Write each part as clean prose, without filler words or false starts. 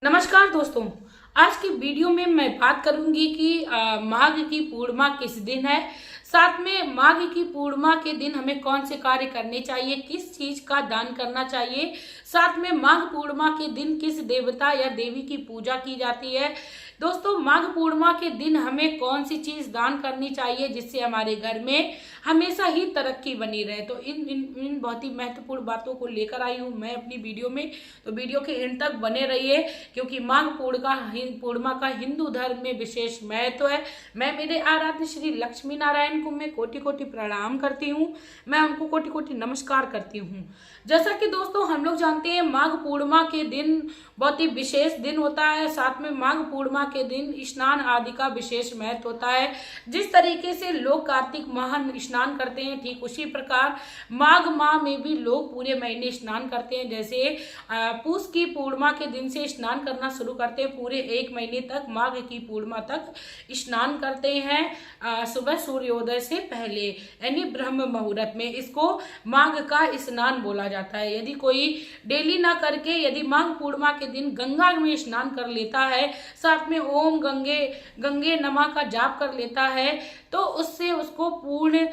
नमस्कार दोस्तों। आज की वीडियो में मैं बात करूंगी कि माघ की पूर्णिमा किस दिन है, साथ में माघ की पूर्णिमा के दिन हमें कौन से कार्य करने चाहिए, किस चीज का दान करना चाहिए, साथ में माघ पूर्णिमा के दिन किस देवता या देवी की पूजा की जाती है। दोस्तों, माघ पूर्णिमा के दिन हमें कौन सी चीज दान करनी चाहिए जिससे हमारे घर में हमेशा ही तरक्की बनी रहे। तो इन बहुत ही महत्वपूर्ण बातों को लेकर आई हूँ मैं अपनी वीडियो में। तो वीडियो के एंड तक बने रहिए, क्योंकि माघ पूर्णिमा का हिंदू धर्म में विशेष महत्व है। मैं मेरे आराध्य श्री लक्ष्मी नारायण को मैं कोटि कोटि प्रणाम करती हूँ, मैं उनको कोटि कोटि नमस्कार करती हूँ। जैसा कि दोस्तों हम लोग जानते हैं, माघ पूर्णिमा के दिन बहुत ही विशेष दिन होता है। साथ में माघ पूर्णिमा के दिन स्नान आदि का विशेष महत्व होता है। जिस तरीके से लोग कार्तिक माह में स्नान करते हैं, ठीक उसी प्रकार माघ माह में भी लोग पूरे महीने स्नान करते हैं। जैसे पूस की पूर्णिमा के दिन से स्नान करना शुरू करते हैं, पूरे एक महीने तक माघ की पूर्णिमा तक स्नान करते हैं। सुबह सूर्योदय से पहले यानी ब्रह्म मुहूर्त में इसको माघ का स्नान बोला जाता है। यदि कोई डेली ना करके यदि माघ पूर्णिमा के दिन गंगा में स्नान कर लेता है, साथ में ओम गंगे गंगे नमः का जाप कर लेता है, तो उससे उसको पूर्ण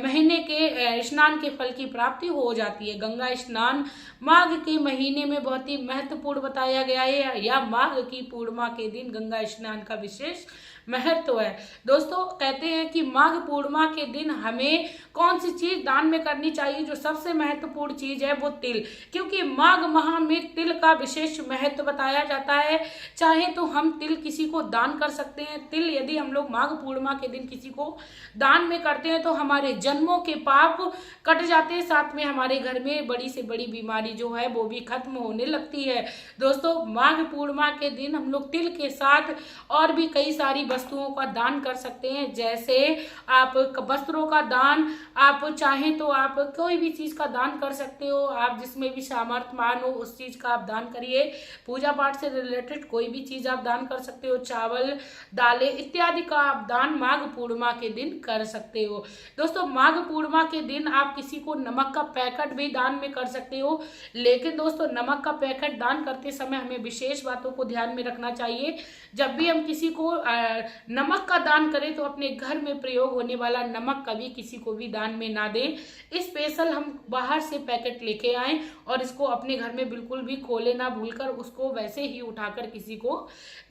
महीने के स्नान के फल की प्राप्ति हो जाती है। गंगा स्नान माघ के महीने में बहुत ही महत्वपूर्ण बताया गया है, या माघ की पूर्णिमा के दिन गंगा स्नान का विशेष महत्व है। दोस्तों, कहते हैं कि माघ पूर्णिमा के दिन हमें कौन सी चीज दान में करनी चाहिए। जो सबसे महत्वपूर्ण चीज है वो तिल, क्योंकि माघ माह में तिल का विशेष महत्व बताया जाता है। चाहे तो हम तिल किसी को दान कर सकते हैं। तिल यदि हम लोग माघ पूर्णिमा के दिन किसी को दान में करते हैं तो हमारे जन्मों के पाप कट जाते हैं, साथ में हमारे घर में बड़ी से बड़ी बीमारी जो है वो भी खत्म होने लगती है। दोस्तों, माघ पूर्णिमा के दिन हम लोग तिल के साथ और भी कई सारी वस्तुओं का दान कर सकते हैं। जैसे आप वस्त्रों का दान, आप चाहें तो आप कोई भी चीज का दान कर सकते हो। आप जिसमें भी सामर्थ्यवान हो उस चीज का आप दान करिए। पूजा पाठ से रिलेटेड कोई भी चीज आप दान कर सकते हो। चावल, दालें इत्यादि का आप दान माघ पूर्णिमा के दिन कर सकते हो। दोस्तों, माघ पूर्णिमा के दिन आप किसी को नमक का पैकेट भी दान में कर सकते हो। लेकिन दोस्तों, नमक का पैकेट दान करते समय हमें विशेष बातों को ध्यान में रखना चाहिए। जब भी हम किसी को नमक का दान करें तो अपने घर में प्रयोग होने वाला नमक कभी किसी को भी दान में ना दें। स्पेशल हम बाहर से पैकेट लेके आए और इसको अपने घर में बिल्कुल भी खोले ना, भूलकर उसको वैसे ही उठाकर किसी को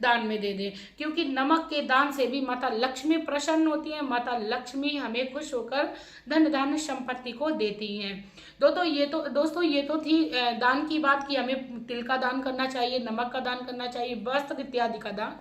दान में दे दें, क्योंकि नमक के दान से भी माता लक्ष्मी प्रसन्न होती है। माता लक्ष्मी हमें खुश होकर धन धान्य संपत्ति को देती हैं। दोस्तों ये तो थी दान की बात कि हमें तिल का दान करना चाहिए, नमक का दान करना चाहिए, वस्त्र इत्यादि का दान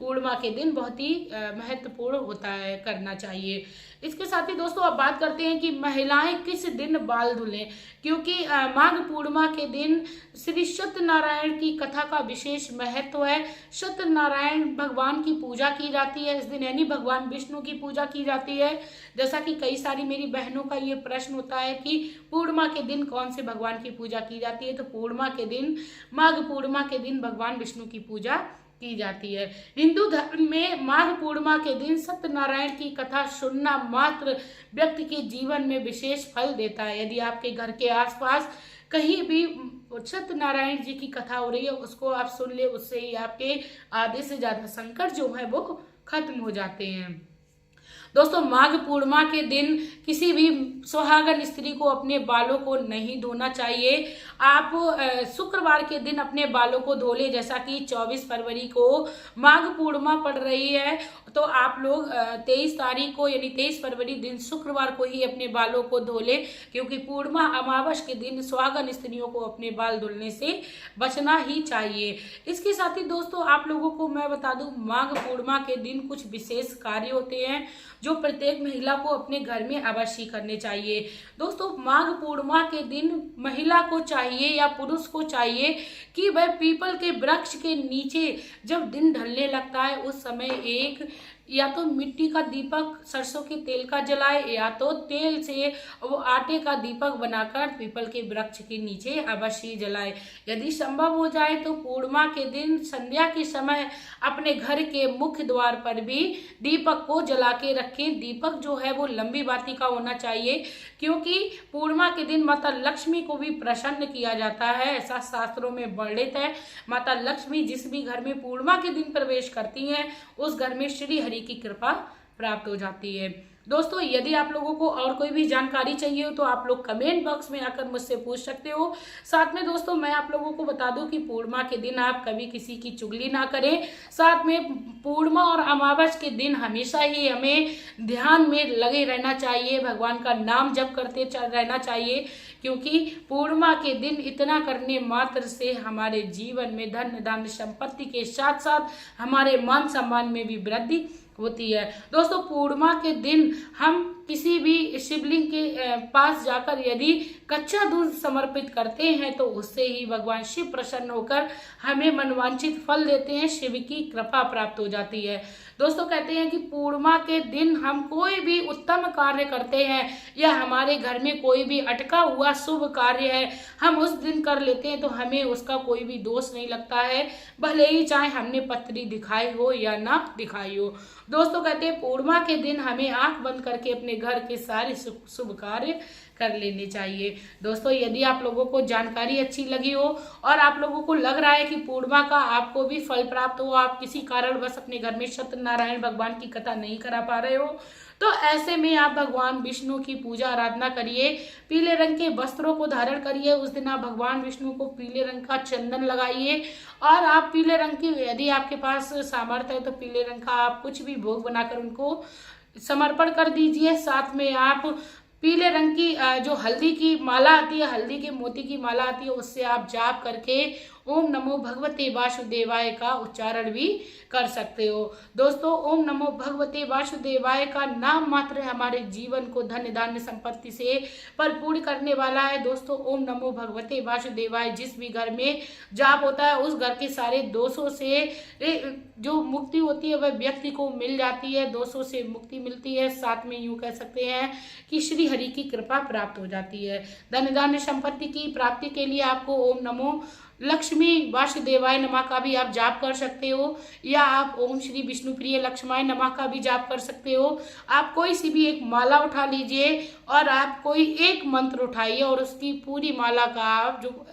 पूर्णिमा के दिन बहुत ही महत्वपूर्ण होता है, करना चाहिए। इसके साथ ही दोस्तों अब बात करते हैं कि महिलाएं किस दिन बाल धुलें, क्योंकि माघ पूर्णिमा के दिन श्री सत्यनारायण की कथा का विशेष महत्व है। सत्यनारायण भगवान की पूजा की जाती है इस दिन, यानी भगवान विष्णु की पूजा की जाती है। जैसा कि कई सारी मेरी बहनों का ये प्रश्न होता है कि पूर्णिमा के दिन कौन से भगवान की पूजा की जाती है, तो पूर्णिमा के दिन, माघ पूर्णिमा के दिन भगवान विष्णु की पूजा की जाती है। हिंदू धर्म में माघ पूर्णिमा के दिन सत्यनारायण की कथा सुनना मात्र व्यक्ति के जीवन में विशेष फल देता है। यदि आपके घर के आसपास कहीं भी सत्यनारायण जी की कथा हो रही है, उसको आप सुन ले, उससे ही आपके आधे से ज्यादा संकट जो है वो खत्म हो जाते हैं। दोस्तों, माघ पूर्णिमा के दिन किसी भी सुहागन स्त्री को अपने बालों को नहीं धोना चाहिए। आप शुक्रवार के दिन अपने बालों को धो ले। जैसा कि 24 फरवरी को माघ पूर्णिमा पड़ रही है, तो आप लोग 23 तारीख को यानी 23 फरवरी दिन शुक्रवार को ही अपने बालों को धो ले, क्योंकि पूर्णिमा अमावस के दिन सुहागन स्त्रियों को अपने बाल धुलने से बचना ही चाहिए। इसके साथ ही दोस्तों आप लोगों को मैं बता दूं, माघ पूर्णिमा के दिन कुछ विशेष कार्य होते हैं जो प्रत्येक महिला को अपने घर में अवश्य करने चाहिए। दोस्तों, माघ पूर्णिमा के दिन महिला को चाहिए या पुरुष को चाहिए कि वह पीपल के वृक्ष के नीचे जब दिन ढलने लगता है उस समय एक या तो मिट्टी का दीपक सरसों के तेल का जलाए, या तो तेल से वो आटे का दीपक बनाकर पीपल के वृक्ष के नीचे अवश्य जलाए। यदि संभव हो जाए तो पूर्णिमा के दिन संध्या के समय अपने घर के मुख्य द्वार पर भी दीपक को जला के रखें। दीपक जो है वो लंबी बाती का होना चाहिए, क्योंकि पूर्णिमा के दिन माता लक्ष्मी को भी प्रसन्न किया जाता है, ऐसा शास्त्रों में वर्णित है। माता लक्ष्मी जिस भी घर में पूर्णिमा के दिन प्रवेश करती हैं उस घर में श्री हरि की कृपा प्राप्त हो जाती है। दोस्तों, यदि आप लोगों को और कोई भी जानकारी चाहिए हो तो आप लोग कमेंट बॉक्स में आकर मुझसे पूछ सकते हो। साथ में दोस्तों मैं आप लोगों को बता दूं कि पूर्णिमा के दिन आप कभी किसी की चुगली ना करें। साथ में पूर्णिमा और अमावस के दिन हमेशा ही हमें ध्यान में लगे रहना चाहिए, भगवान का नाम जप करते रहना चाहिए, क्योंकि पूर्णिमा के दिन इतना करने मात्र से हमारे जीवन में धन धान्य संपत्ति के साथ साथ हमारे मान सम्मान में भी वृद्धि होती है। दोस्तों, पूर्णिमा के दिन हम किसी भी शिवलिंग के पास जाकर यदि कच्चा दूध समर्पित करते हैं तो उससे ही भगवान शिव प्रसन्न होकर हमें मनवांछित फल देते हैं, शिव की कृपा प्राप्त हो जाती है। दोस्तों, कहते हैं कि पूर्णिमा के दिन हम कोई भी उत्तम कार्य करते हैं या हमारे घर में कोई भी अटका हुआ शुभ कार्य है हम उस दिन कर लेते हैं तो हमें उसका कोई भी दोष नहीं लगता है, भले ही चाहे हमने पत्री दिखाई हो या ना दिखाई हो। दोस्तों, कहते हैं पूर्णिमा के दिन हमें आंख बंद करके अपने घर के सारे शुभ कार्य कर लेने चाहिए। दोस्तों, यदि आप लोगों को जानकारी अच्छी लगी हो और आप लोगों को लग रहा है कि पूर्णिमा का आपको भी फल प्राप्त हो, आप किसी कारणवश अपने घर में सत्यनारायण भगवान की कथा नहीं करा पा रहे हो, तो ऐसे में आप भगवान विष्णु की पूजा आराधना करिए। पीले रंग के वस्त्रों को धारण करिए। उस दिन आप भगवान विष्णु को पीले रंग का चंदन लगाइए और आप पीले रंग की, यदि आपके पास सामर्थ्य है तो पीले रंग का आप कुछ भी भोग बनाकर उनको समर्पण कर दीजिए। साथ में आप पीले रंग की जो हल्दी की माला आती है, हल्दी के मोती की माला आती है, उससे आप जाप करके ओम नमो भगवते वासुदेवाय का उच्चारण भी कर सकते हो। दोस्तों, ओम नमो भगवते वासुदेवाय का नाम मात्र हमारे जीवन को धन धान्य संपत्ति से परिपूर्ण करने वाला है। दोस्तों, ओम नमो भगवते वासुदेवाय जिस भी घर में जाप होता है उस घर के सारे दोषों से जो मुक्ति होती है वह व्यक्ति को मिल जाती है, दोषों से मुक्ति मिलती है। साथ में यूं कह सकते हैं कि श्री हरि की कृपा प्राप्त हो जाती है। धन धान्य संपत्ति की प्राप्ति के लिए आपको ओम नमो लक्ष्मी वासुदेवाय नमः का भी आप जाप कर सकते हो, या आप ओम श्री विष्णु प्रिय लक्ष्माय नमः का भी जाप कर सकते हो। आप कोई सी भी एक माला उठा लीजिए और आप कोई एक मंत्र उठाइए और उसकी पूरी माला का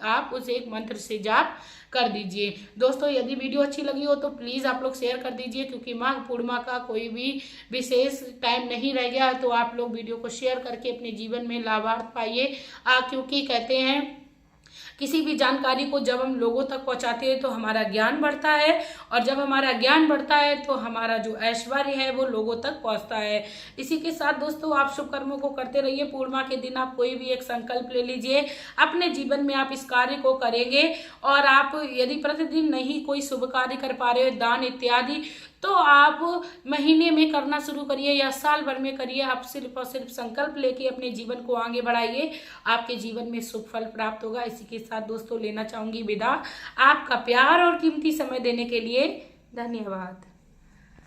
आप उस एक मंत्र से जाप कर दीजिए। दोस्तों, यदि वीडियो अच्छी लगी हो तो प्लीज़ आप लोग शेयर कर दीजिए, क्योंकि माघ पूर्णिमा का कोई भी विशेष टाइम नहीं रह गया, तो आप लोग वीडियो को शेयर करके अपने जीवन में लाभार्थ पाइए। क्योंकि कहते हैं किसी भी जानकारी को जब हम लोगों तक पहुंचाते हैं तो हमारा ज्ञान बढ़ता है, और जब हमारा ज्ञान बढ़ता है तो हमारा जो ऐश्वर्य है वो लोगों तक पहुंचता है। इसी के साथ दोस्तों, आप शुभ कर्मों को करते रहिए। पूर्णिमा के दिन आप कोई भी एक संकल्प ले लीजिए, अपने जीवन में आप इस कार्य को करेंगे। और आप यदि प्रतिदिन नहीं कोई शुभ कार्य कर पा रहे हो, दान इत्यादि, तो आप महीने में करना शुरू करिए या साल भर में करिए। आप सिर्फ और सिर्फ संकल्प लेके अपने जीवन को आगे बढ़ाइए, आपके जीवन में सुख फल प्राप्त होगा। इसी के साथ दोस्तों लेना चाहूंगी विदा। आपका प्यार और कीमती समय देने के लिए धन्यवाद।